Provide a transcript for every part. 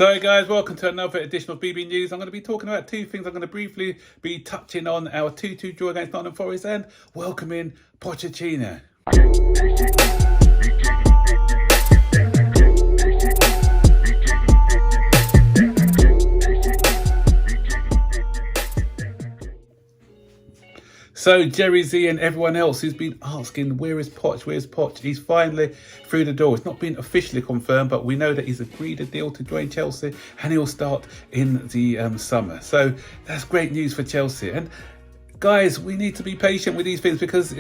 So guys, welcome to another edition of BB News. I'm going to be talking about two things. I'm going to briefly be touching on our 2-2 draw against Nottingham Forest and welcoming Pochettino. So Jerry Z and everyone else who's been asking, where is Poch? Where's Poch? He's finally through the door. It's not been officially confirmed, but we know that he's agreed a deal to join Chelsea and he'll start in the summer. So that's great news for Chelsea. And guys, we need to be patient with these things because,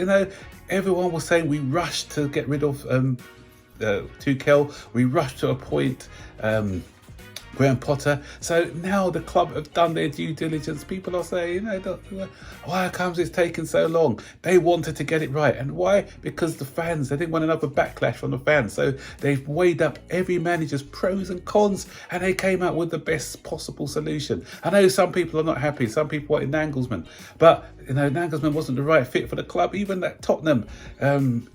everyone was saying we rushed to get rid of Tuchel. We rushed to appoint Graham Potter. So now the club have done their due diligence. People are saying, why comes it's taking so long? They wanted to get it right. And why? Because the fans, they didn't want another backlash from the fans. So they've weighed up every manager's pros and cons and they came out with the best possible solution. I know some people are not happy. Some people wanted Nagelsmann. But, Nagelsmann wasn't the right fit for the club. Even at Tottenham,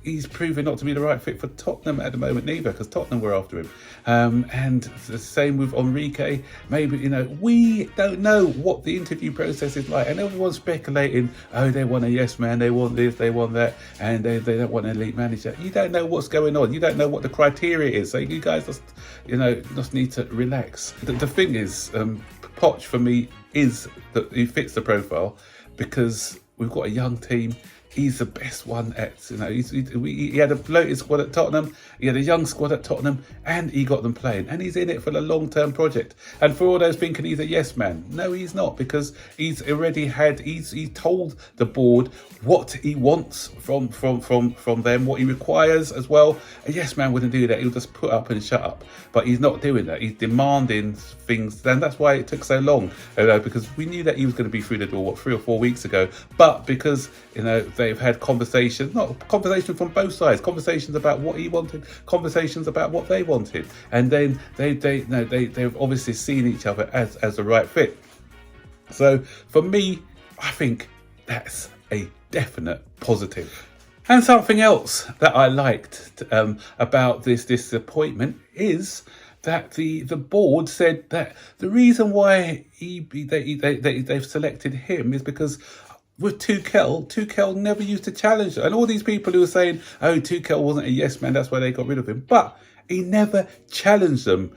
he's proven not to be the right fit for Tottenham at the moment neither because Tottenham were after him. And the same with Enrique. Maybe, we don't know what the interview process is like. And everyone's speculating, they want a yes man, they want this, they want that, and they don't want an elite manager. You don't know what's going on. You don't know what the criteria is. So you guys just, just need to relax. The thing is, Poch for me is that he fits the profile because we've got a young team. He's the best one at, he had a bloated squad at Tottenham, he had a young squad at Tottenham, and he got them playing. And he's in it for the long-term project. And for all those thinking he's a yes man, no, he's not, because he's already he's told the board what he wants from them, what he requires as well. A yes man wouldn't do that. He'll just put up and shut up. But he's not doing that. He's demanding things, and that's why it took so long, because we knew that he was going to be through the door, 3 or 4 weeks ago. But because, they've had conversations from both sides, conversations about what he wanted, conversations about what they wanted, and then they've obviously seen each other as the right fit. So for me, I think that's a definite positive. And something else that I liked about this appointment is that the board said that the reason why they've selected him is because with Tuchel never used to challenge them. And all these people who were saying, Tuchel wasn't a yes man, that's why they got rid of him. But he never challenged them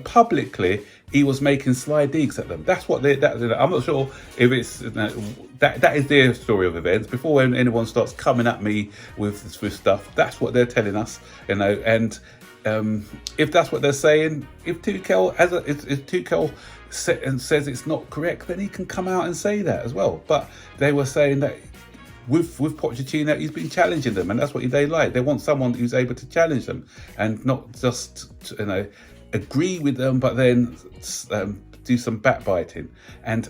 publicly he was making sly digs at them. That's what I'm not sure if it's that is their story of events. Before anyone starts coming at me with stuff, that's what they're telling us, and if that's what they're saying, if Tuchel says it's not correct, then he can come out and say that as well. But they were saying that with Pochettino, he's been challenging them, and that's what they like. They want someone who's able to challenge them and not just agree with them, but then do some backbiting. And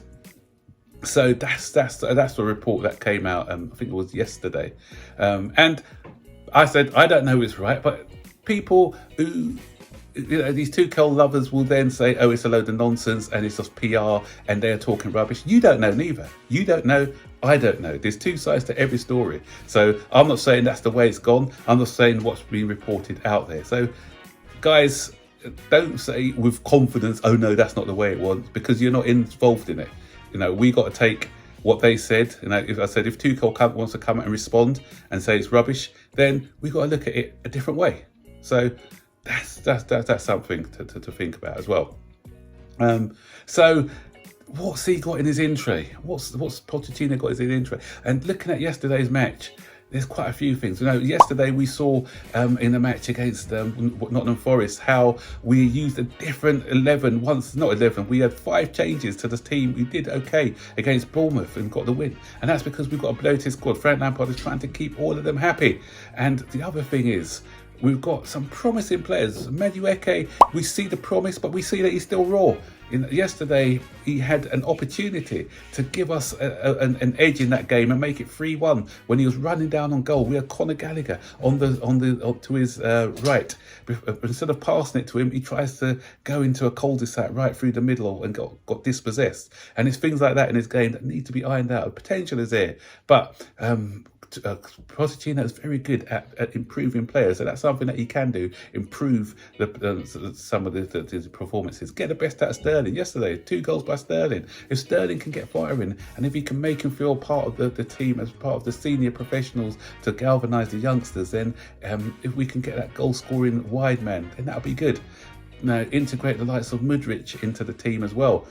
so that's the report that came out. I think it was yesterday, and I said I don't know it's right, but people who these Tuchel lovers will then say, it's a load of nonsense and it's just PR and they're talking rubbish. You don't know neither. You don't know. I don't know. There's two sides to every story. So I'm not saying that's the way it's gone. I'm not saying what's being reported out there. So guys, don't say with confidence, no, that's not the way it was, because you're not involved in it. We got to take what they said. If Tuchel wants to come out and respond and say it's rubbish, then we got to look at it a different way. So that's something to think about as well. So what's he got in his in tray? What's Pochettino got in his in tray? And looking at yesterday's match, there's quite a few things. Yesterday we saw in the match against Nottingham Forest how we used a different 11. We had 5 changes to the team. We did okay against Bournemouth and got the win. And that's because we've got a bloated squad. Frank Lampard is trying to keep all of them happy. And the other thing is, we've got some promising players. Madueke, we see the promise, but we see that he's still raw. Yesterday, he had an opportunity to give us an edge in that game and make it 3-1 when he was running down on goal. We had Conor Gallagher to his right. Instead of passing it to him, he tries to go into a cul-de-sac right through the middle and got dispossessed. And it's things like that in his game that need to be ironed out. The potential is there, but Pochettino is very good at improving players, so that's something that he can do, improve some of the performances. Get the best out of Sterling yesterday, 2 goals by Sterling. If Sterling can get firing, and if he can make him feel part of the team as part of the senior professionals to galvanise the youngsters, then if we can get that goal scoring wide man, then that'll be good. Now integrate the likes of Mudryk into the team as well.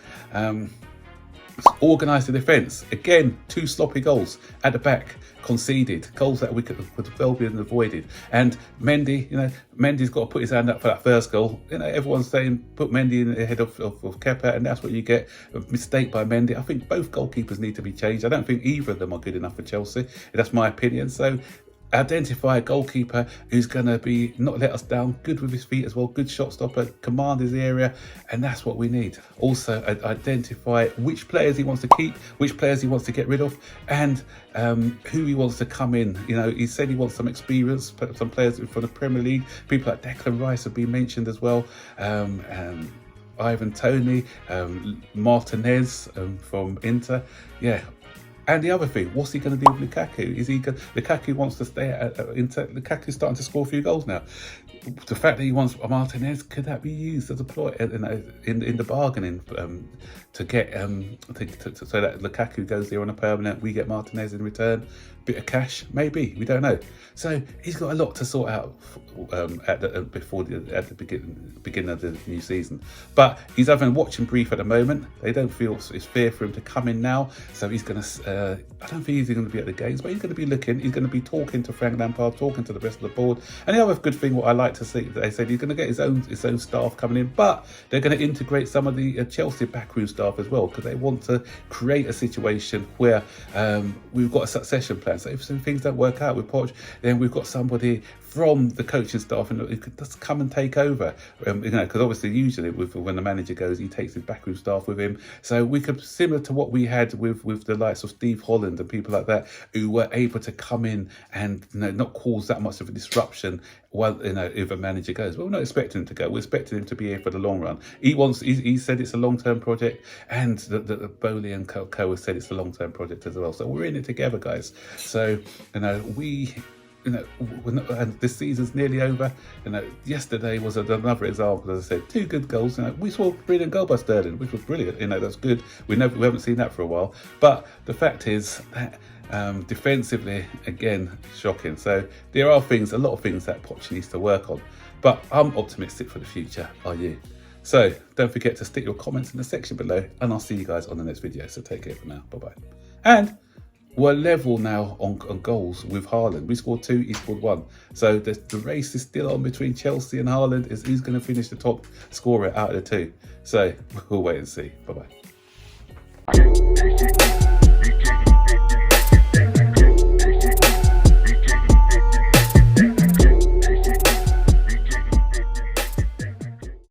Organise the defence. Again, 2 sloppy goals at the back conceded, goals that we could well be avoided. And Mendy, Mendy's got to put his hand up for that first goal. Everyone's saying put Mendy in ahead of Kepa, and that's what you get. A mistake by Mendy. I think both goalkeepers need to be changed. I don't think either of them are good enough for Chelsea. That's my opinion. So identify a goalkeeper who's going to be not let us down, good with his feet as well, good shot stopper, command his area, and that's what we need. Also identify which players he wants to keep, which players he wants to get rid of, and who he wants to come in. He said he wants some experience, some players from the Premier League. People like Declan Rice have been mentioned as well. Ivan Toney, Martinez from Inter. Yeah. And the other thing, what's he going to do with Lukaku? Lukaku wants to stay at Inter. Lukaku's starting to score a few goals now. The fact that he wants Martinez, could that be used as a ploy in the bargaining to get so that Lukaku goes there on a permanent, we get Martinez in return, bit of cash, maybe, we don't know. So he's got a lot to sort out at the beginning of the new season. But he's having a watching brief at the moment. They don't feel it's fair for him to come in now. So he's going to. I don't think he's going to be at the games, but he's going to be looking. He's going to be talking to Frank Lampard, talking to the rest of the board. And the other good thing, what I like to see, they said he's going to get his own staff coming in, but they're going to integrate some of the Chelsea backroom staff as well, because they want to create a situation where we've got a succession plan. So if some things don't work out with Poch, then we've got somebody from the coaching staff and who could just come and take over. Because obviously usually when the manager goes, he takes his backroom staff with him. So we could, similar to what we had with the likes of Steve Holland and people like that, who were able to come in and not cause that much of a disruption while if a manager goes. Well, we're not expecting him to go. We're expecting him to be here for the long run. He said it's a long-term project, and the Bowley and Co has said it's a long-term project as well. So we're in it together, guys. So and this season's nearly over. Yesterday was another example. As I said, 2 good goals. We saw a brilliant goal by Sterling, which was brilliant. That's good. We haven't seen that for a while. But the fact is that defensively, again, shocking. So there are a lot of things that Poch needs to work on. But I'm optimistic for the future. Are you? So don't forget to stick your comments in the section below, and I'll see you guys on the next video. So take care for now. Bye bye. And we're level now on goals with Haaland. We scored 2, he scored 1. So the race is still on between Chelsea and Haaland. Who's going to finish the top scorer out of the 2? So we'll wait and see. Bye bye.